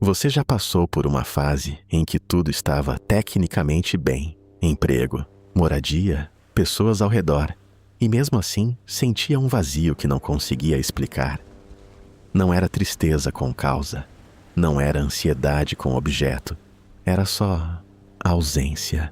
Você já passou por uma fase em que tudo estava tecnicamente bem: emprego, moradia, pessoas ao redor, e mesmo assim sentia um vazio que não conseguia explicar. Não era tristeza com causa, não era ansiedade com objeto, era só ausência.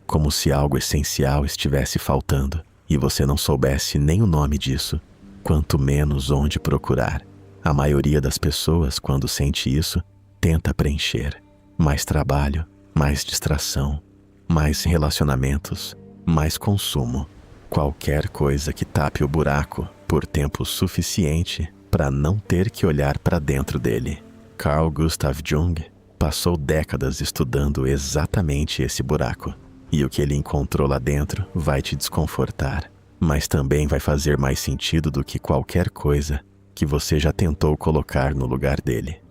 Como se algo essencial estivesse faltando e você não soubesse nem o nome disso, quanto menos onde procurar. A maioria das pessoas, quando sente isso, tenta preencher. Mais trabalho, mais distração, mais relacionamentos, mais consumo. Qualquer coisa que tape o buraco por tempo suficiente para não ter que olhar para dentro dele. Carl Gustav Jung passou décadas estudando exatamente esse buraco. E o que ele encontrou lá dentro vai te desconfortar, mas também vai fazer mais sentido do que qualquer coisa que você já tentou colocar no lugar dele.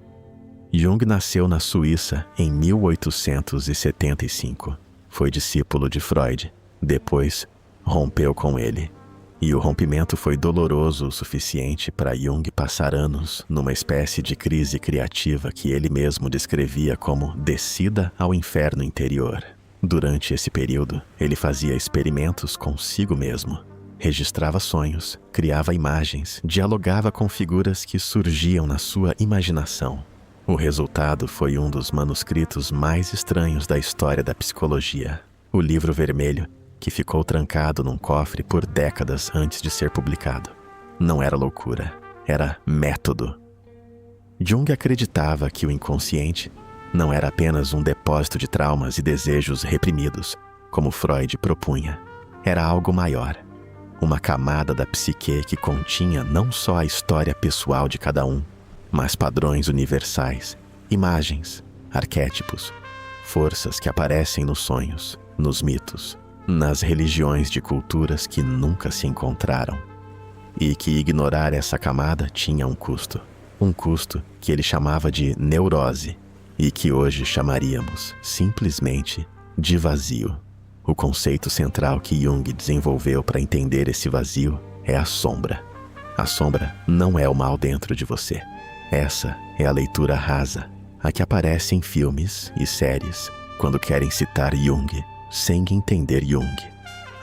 Jung nasceu na Suíça em 1875. Foi discípulo de Freud. Depois, rompeu com ele. E o rompimento foi doloroso o suficiente para Jung passar anos numa espécie de crise criativa que ele mesmo descrevia como descida ao inferno interior. Durante esse período, ele fazia experimentos consigo mesmo. Registrava sonhos, criava imagens, dialogava com figuras que surgiam na sua imaginação. O resultado foi um dos manuscritos mais estranhos da história da psicologia, o Livro Vermelho, que ficou trancado num cofre por décadas antes de ser publicado. Não era loucura, era método. Jung acreditava que o inconsciente não era apenas um depósito de traumas e desejos reprimidos, como Freud propunha. Era algo maior, uma camada da psique que continha não só a história pessoal de cada um, mas padrões universais, imagens, arquétipos, forças que aparecem nos sonhos, nos mitos, nas religiões de culturas que nunca se encontraram. E que ignorar essa camada tinha um custo que ele chamava de neurose, e que hoje chamaríamos simplesmente de vazio. O conceito central que Jung desenvolveu para entender esse vazio é a sombra. A sombra não é o mal dentro de você. Essa é a leitura rasa, a que aparece em filmes e séries quando querem citar Jung sem entender Jung.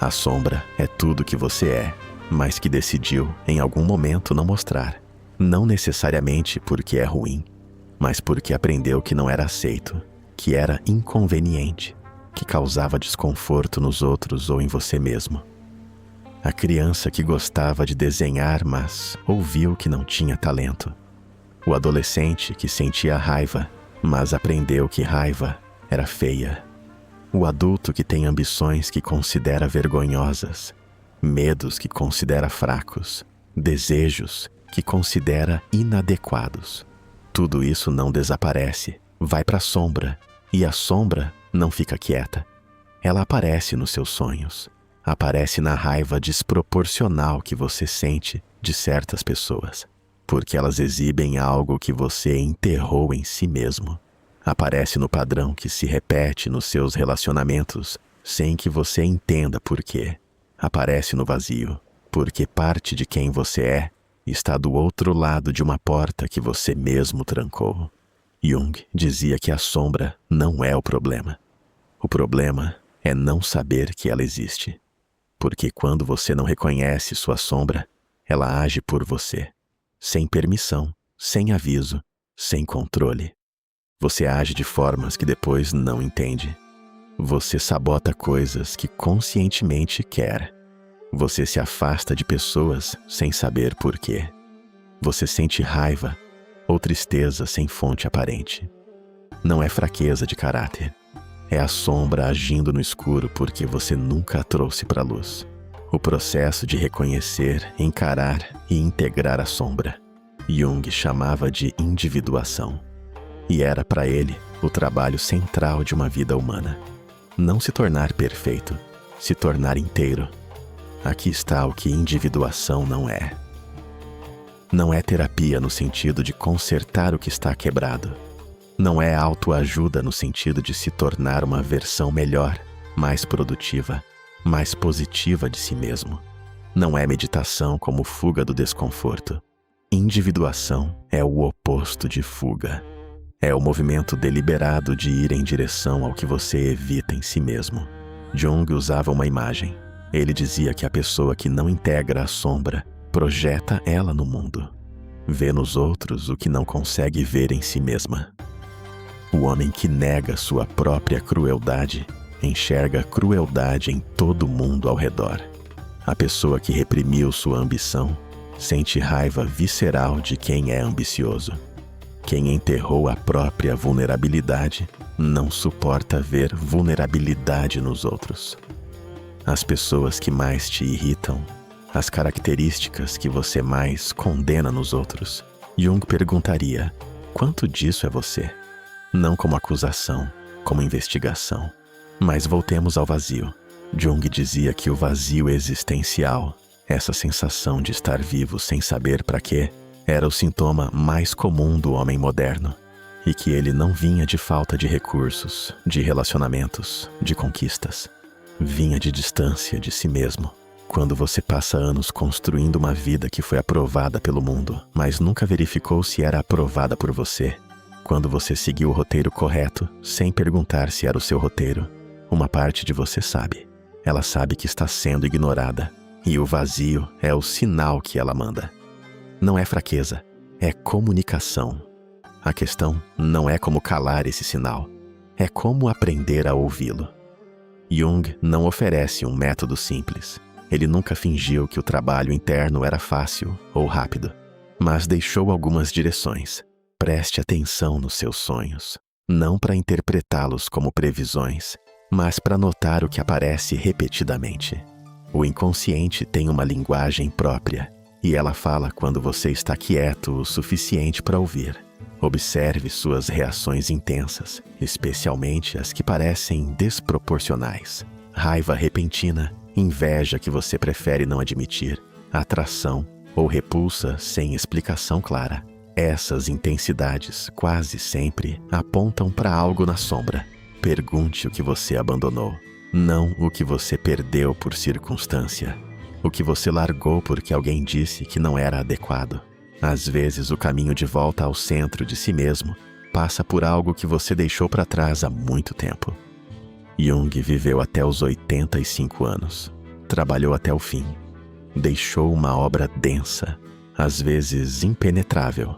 A sombra é tudo que você é, mas que decidiu em algum momento não mostrar. Não necessariamente porque é ruim, mas porque aprendeu que não era aceito, que era inconveniente, que causava desconforto nos outros ou em você mesmo. A criança que gostava de desenhar, mas ouviu que não tinha talento. O adolescente que sentia raiva, mas aprendeu que raiva era feia. O adulto que tem ambições que considera vergonhosas, medos que considera fracos, desejos que considera inadequados. Tudo isso não desaparece, vai para a sombra, e a sombra não fica quieta. Ela aparece nos seus sonhos, aparece na raiva desproporcional que você sente de certas pessoas, porque elas exibem algo que você enterrou em si mesmo. Aparece no padrão que se repete nos seus relacionamentos sem que você entenda por quê. Aparece no vazio, porque parte de quem você é está do outro lado de uma porta que você mesmo trancou. Jung dizia que a sombra não é o problema. O problema é não saber que ela existe. Porque quando você não reconhece sua sombra, ela age por você, sem permissão, sem aviso, sem controle. Você age de formas que depois não entende. Você sabota coisas que conscientemente quer. Você se afasta de pessoas sem saber por quê. Você sente raiva ou tristeza sem fonte aparente. Não é fraqueza de caráter. É a sombra agindo no escuro porque você nunca a trouxe para a luz. O processo de reconhecer, encarar e integrar a sombra, Jung chamava de individuação. E era para ele o trabalho central de uma vida humana. Não se tornar perfeito, se tornar inteiro. Aqui está o que individuação não é. Não é terapia no sentido de consertar o que está quebrado. Não é autoajuda no sentido de se tornar uma versão melhor, mais produtiva, mais positiva de si mesmo. Não é meditação como fuga do desconforto. Individuação é o oposto de fuga. É o movimento deliberado de ir em direção ao que você evita em si mesmo. Jung usava uma imagem. Ele dizia que a pessoa que não integra a sombra projeta ela no mundo. Vê nos outros o que não consegue ver em si mesma. O homem que nega sua própria crueldade enxerga crueldade em todo mundo ao redor. A pessoa que reprimiu sua ambição sente raiva visceral de quem é ambicioso. Quem enterrou a própria vulnerabilidade não suporta ver vulnerabilidade nos outros. As pessoas que mais te irritam, as características que você mais condena nos outros, Jung perguntaria: quanto disso é você? Não como acusação, como investigação. Mas voltemos ao vazio. Jung dizia que o vazio existencial, essa sensação de estar vivo sem saber para quê, era o sintoma mais comum do homem moderno, e que ele não vinha de falta de recursos, de relacionamentos, de conquistas. Vinha de distância de si mesmo. Quando você passa anos construindo uma vida que foi aprovada pelo mundo, mas nunca verificou se era aprovada por você. Quando você seguiu o roteiro correto, sem perguntar se era o seu roteiro, uma parte de você sabe. Ela sabe que está sendo ignorada, e o vazio é o sinal que ela manda. Não é fraqueza, é comunicação. A questão não é como calar esse sinal, é como aprender a ouvi-lo. Jung não oferece um método simples. Ele nunca fingiu que o trabalho interno era fácil ou rápido, mas deixou algumas direções. Preste atenção nos seus sonhos, não para interpretá-los como previsões, mas para notar o que aparece repetidamente. O inconsciente tem uma linguagem própria, e ela fala quando você está quieto o suficiente para ouvir. Observe suas reações intensas, especialmente as que parecem desproporcionais. Raiva repentina, inveja que você prefere não admitir, atração ou repulsa sem explicação clara. Essas intensidades, quase sempre, apontam para algo na sombra. Pergunte o que você abandonou, não o que você perdeu por circunstância, o que você largou porque alguém disse que não era adequado. Às vezes, o caminho de volta ao centro de si mesmo passa por algo que você deixou para trás há muito tempo. Jung viveu até os 85 anos. Trabalhou até o fim. Deixou uma obra densa, às vezes impenetrável,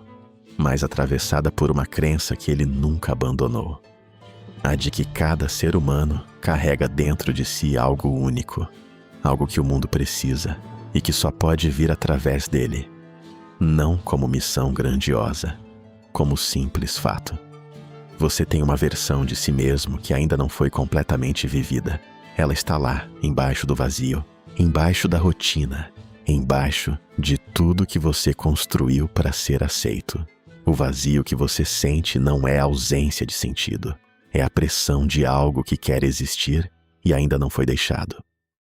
mas atravessada por uma crença que ele nunca abandonou. A de que cada ser humano carrega dentro de si algo único, algo que o mundo precisa e que só pode vir através dele. Não como missão grandiosa, como simples fato. Você tem uma versão de si mesmo que ainda não foi completamente vivida. Ela está lá, embaixo do vazio, embaixo da rotina, embaixo de tudo que você construiu para ser aceito. O vazio que você sente não é ausência de sentido, é a pressão de algo que quer existir e ainda não foi deixado.